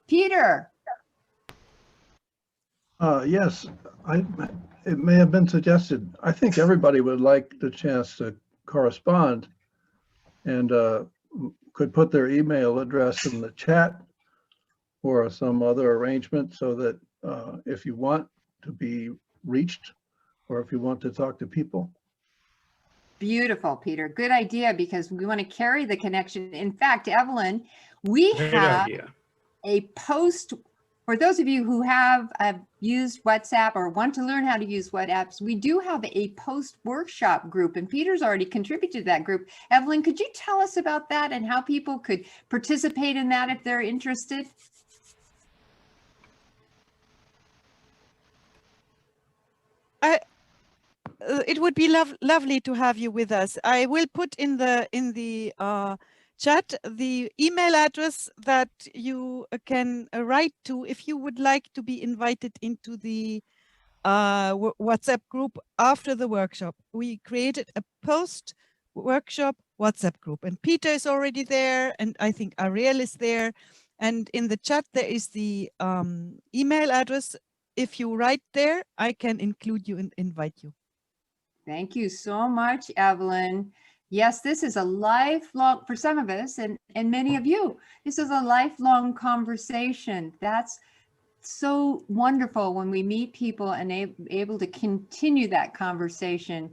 Peter. Yes, it may have been suggested. I think everybody would like the chance to correspond and could put their email address in the chat or some other arrangement so that if you want to be reached or if you want to talk to people. Beautiful, Peter. Good idea, because we want to carry the connection. In fact, Evelyn, we Great have idea. a post for those of you who have used WhatsApp or want to learn how to use WhatsApps. We do have a post workshop group, and Peter's already contributed to that group. Evelyn, could you tell us about that and how people could participate in that if they're interested? It would be lovely to have you with us. I will put in the chat the email address that you can write to if you would like to be invited into the WhatsApp group after the workshop. We created a post-workshop WhatsApp group, and Peter is already there, and I think Ariel is there. And in the chat, there is the email address. If you write there, I can include you and invite you. Thank you so much, Evelyn. Yes, this is a lifelong, for some of us and many of you, this is a lifelong conversation. That's so wonderful when we meet people and able to continue that conversation.